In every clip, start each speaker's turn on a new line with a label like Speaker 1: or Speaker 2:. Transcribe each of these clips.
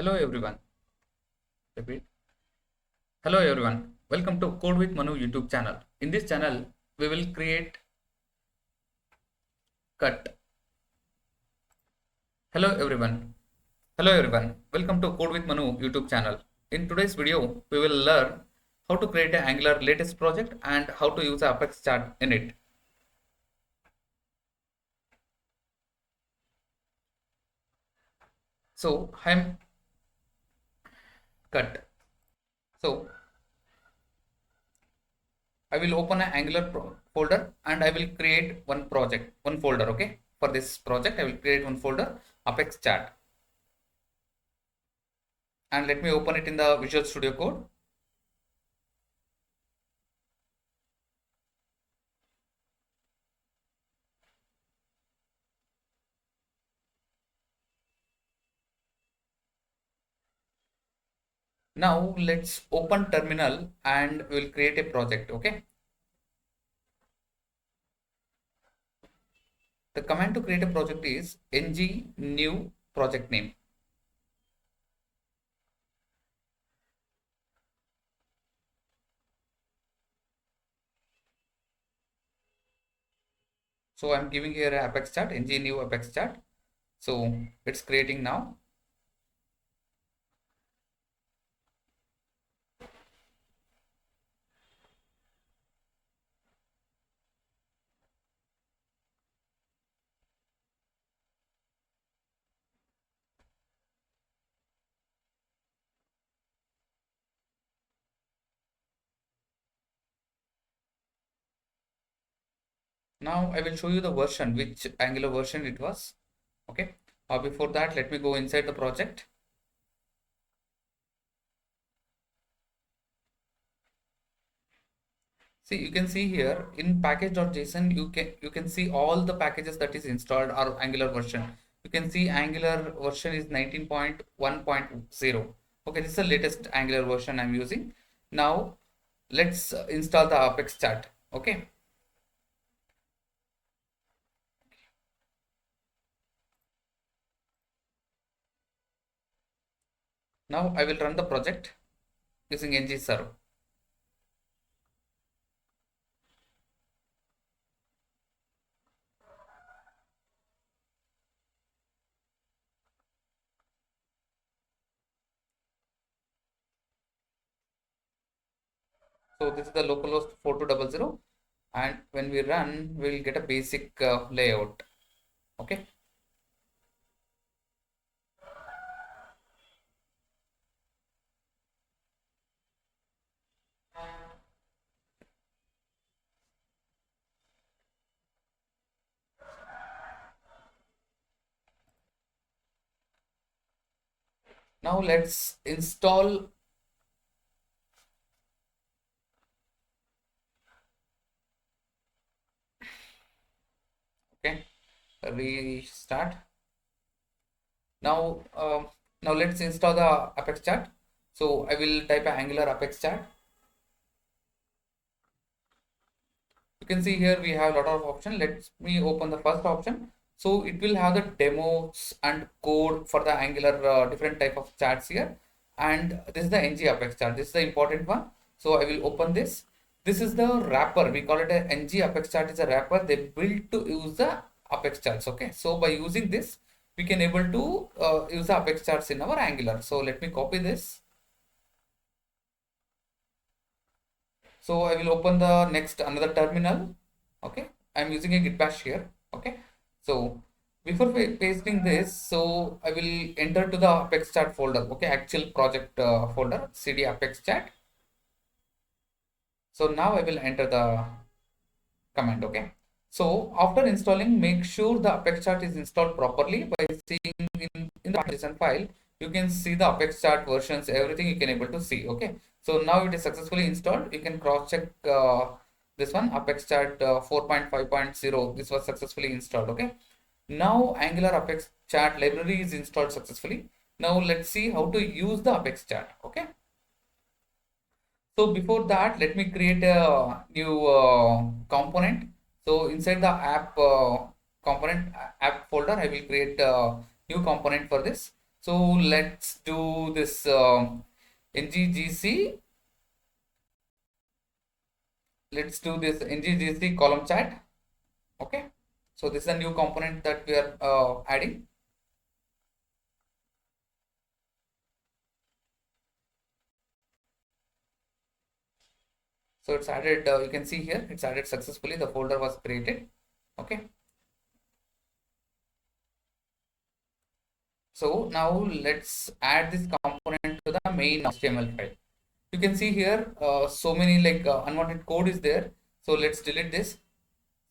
Speaker 1: Hello everyone. Repeat. Hello everyone. Welcome to Code with Manu YouTube channel. In this channel, we will create cut. Hello everyone. Hello everyone. Welcome to Code with Manu YouTube channel. In today's video, we will learn how to create an Angular latest project and how to use Apex chart in it. So I'm cut. So I will open an Angular folder and I will create one folder. Okay. For this project, I will create one folder, Apex chart. And let me open it in the Visual Studio Code. Now let's open terminal and we'll create a project. Okay. The command to create a project is ng new project name. So I'm giving here a Apex chart, ng new Apex chart. So it's creating now. Now I will show you the version, which Angular version it was. Okay. Before that, let me go inside the project. See, you can see here in package.json, you can see all the packages that is installed are Angular version. You can see Angular version is 19.1.0. Okay, this is the latest Angular version I'm using. Now let's install the Apex chart. Okay. Now I will run the project using ng-serve. So this is the localhost 4200, and when we run, we'll get a basic layout. Okay. Now let's install. Okay, restart. Now, now let's install the Apex chart. So I will type a Angular Apex chart. You can see here we have a lot of options. Let me open the first option. So it will have the demos and code for the Angular different type of charts here. And this is the ng Apex chart. This is the important one. So I will open this. This is the wrapper. We call it a ng Apex chart is a wrapper they built to use the Apex charts. Okay. So by using this, we can able to use the Apex charts in our Angular. So let me copy this. So I will open the next another terminal. Okay. I'm using a git bash here. Okay. So before pasting this, so I will enter to the Apex chart folder. Okay. Actual project folder, cd Apex chart. So now I will enter the command. Okay. So after installing, make sure the Apex chart is installed properly by seeing in the JSON file. You can see the Apex chart versions, everything you can able to see. Okay. So now it is successfully installed. You can cross check this one, Apex chart 4.5.0. This was successfully installed. Okay. Now Angular Apex chart library is installed successfully. Now let's see how to use the Apex chart. Okay. So before that, let me create a new component. So inside the app component app folder, I will create a new component for this. So let's do this ngGC. Let's do this ngGC column chat. Okay. So this is a new component that we are adding. So it's added, you can see here, it's added successfully. The folder was created. Okay. So now let's add this component to the main HTML file. You can see here, so many like unwanted code is there. So let's delete this.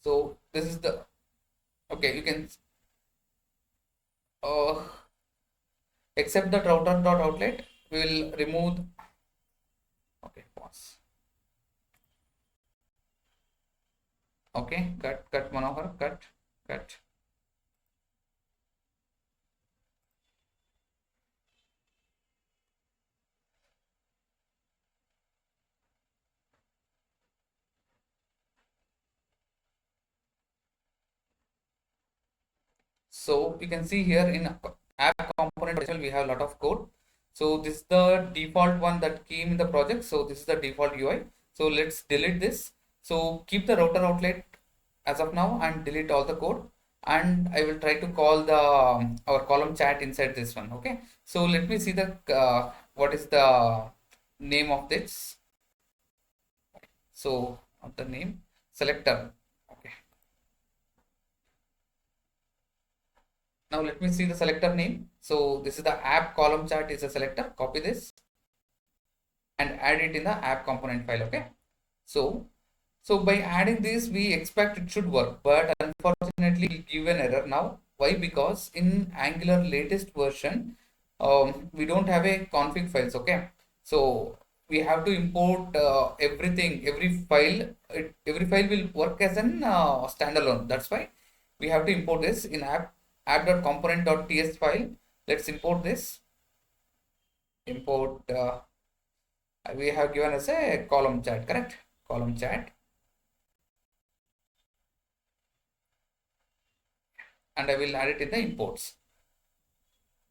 Speaker 1: So this is the, okay, you can, uh, except the router.outlet, we will remove, okay, pause. Okay, cut Manohar, cut. So you can see here in app component we have a lot of code. So this is the default one that came in the project. So this is the default UI. So let's delete this. So keep the router outlet as of now and delete all the code. And I will try to call the our column chat inside this one. Okay. So let me see the what is the name of this. So the name selector. Okay. Now let me see the selector name. So this is the app column chat is a selector. Copy this and add it in the app component file. Okay. So by adding this, we expect it should work, but unfortunately it will give an error now. Why? Because in Angular latest version, we don't have a config files. Okay. So we have to import everything, every file. Every file will work as an standalone. That's why we have to import this in app.component.ts file. Let's import this. Import. We have given as a column chat, correct? Column chat, and I will add it in the imports.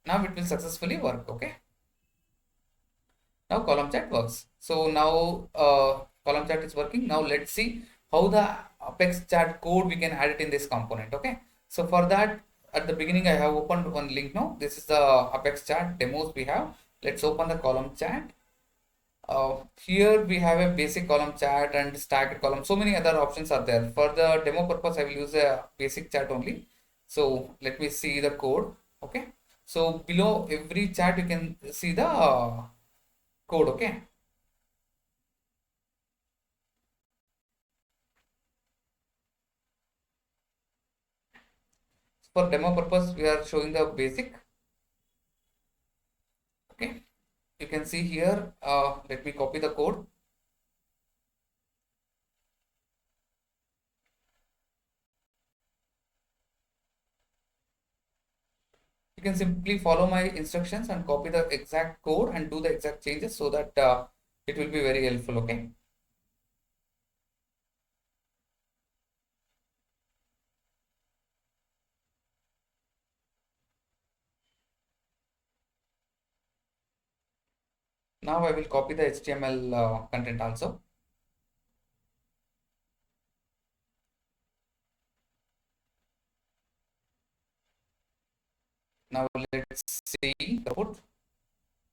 Speaker 1: Now it will successfully work. Okay. Now column chat works. So now column chat is working. Now let's see how the Apex chat code we can add it in this component. Okay. So for that, at the beginning I have opened one link now. This is the Apex chat demos we have. Let's open the column chat. Here we have a basic column chat and stacked column. So many other options are there. For the demo purpose, I will use a basic chat only. So let me see the code. Okay. So below every chat, you can see the code. Okay. For demo purpose, we are showing the basic. Okay. You can see here. Let me copy the code. You can simply follow my instructions and copy the exact code and do the exact changes so that it will be very helpful. Okay. Now I will copy the HTML content also. Now let's see the output,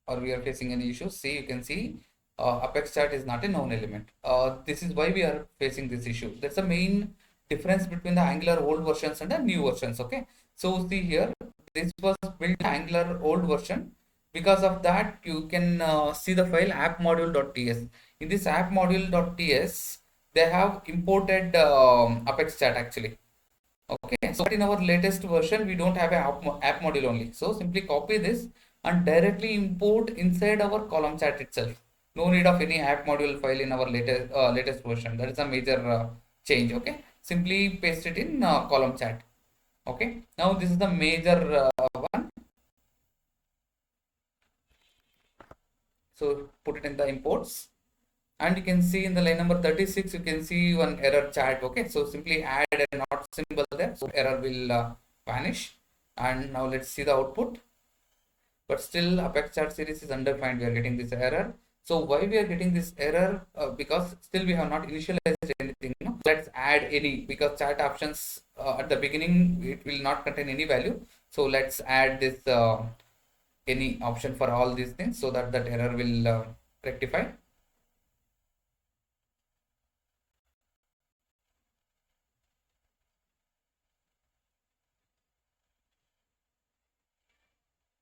Speaker 1: or we are facing any issues. See, you can see Apex chat is not a known element. This is why we are facing this issue. That's the main difference between the Angular old versions and the new versions. Okay. So see here, this was built Angular old version. Because of that, you can see the file appmodule.ts. In this appmodule.ts, they have imported Apex chat actually. Okay, so in our latest version, we don't have an app module only. So simply copy this and directly import inside our column chat itself. No need of any app module file in our latest version. That is a major change. Okay, simply paste it in column chat. Okay, now this is the major one. So put it in the imports. And you can see in the line number 36, you can see one error chat. Okay, so simply add a not symbol there, so error will vanish. And now let's see the output. but still Apex chart series is undefined. We are getting this error. So why we are getting this error? Because still we have not initialized anything. No? Let's add any, because chat options at the beginning it will not contain any value. So let's add this any option for all these things so that that error will rectify.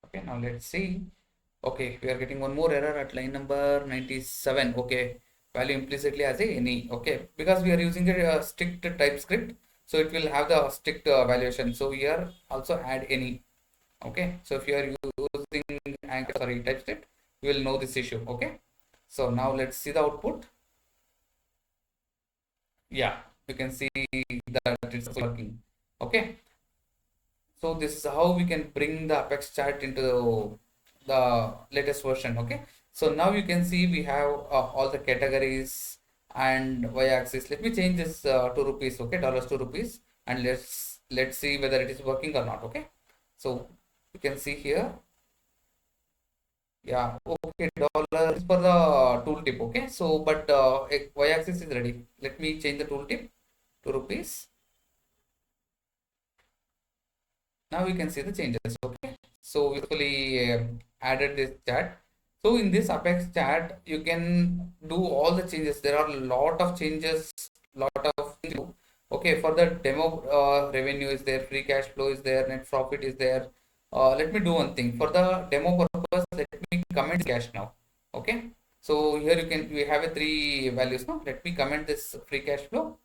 Speaker 1: Okay, now let's see. Okay, we are getting one more error at line number 97. Okay, value implicitly as a any. Okay, because we are using a strict TypeScript, so it will have the strict valuation. So here also add any. Okay, so if you are using Anchor, sorry, TypeScript, you will know this issue. Okay, so now let's see the output. Yeah, you can see that it's working. Okay, so this is how we can bring the Apex chart into the latest version. Okay, so now you can see we have all the categories and y-axis. Let me change this to rupees. Okay, dollars to rupees, and let's see whether it is working or not. Okay, so you can see here. Yeah, okay, dollar is for the tooltip. Okay, so but y-axis is ready. Let me change the tooltip to rupees. Now we can see the changes. Okay, so we actually added this chat. So in this Apex chat you can do all the changes. There are a lot of changes, lot of things to do. Okay, for the demo, revenue is there, free cash flow is there, net profit is there. Let me do one thing for the demo purpose. Let me comment cash now. Okay, so here you can, we have a three values now. Let me comment this free cash flow,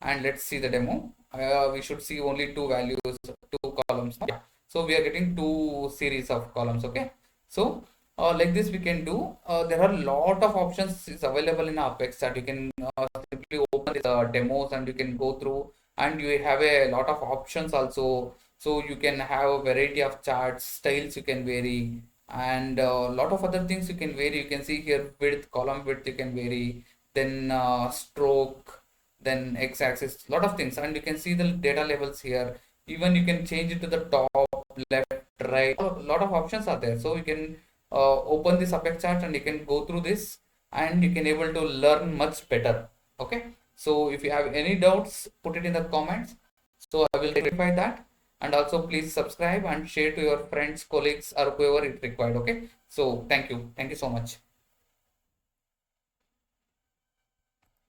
Speaker 1: and let's see the demo. We should see only two values, two columns. Yeah. So we are getting two series of columns. Okay, so like this we can do. There are a lot of options is available in Apex that you can simply open the demos and you can go through, and you have a lot of options also. So you can have a variety of charts, styles you can vary, and a lot of other things you can vary. You can see here width, column width you can vary, then stroke, then x-axis, lot of things, and you can see the data levels here. Even you can change it to the top, left, right. A lot of options are there, so you can open this Apex chart and you can go through this, and you can able to learn much better. Okay, so if you have any doubts, put it in the comments, so I will rectify that. And also please subscribe and share to your friends, colleagues, or whoever it required. Okay, so thank you so much.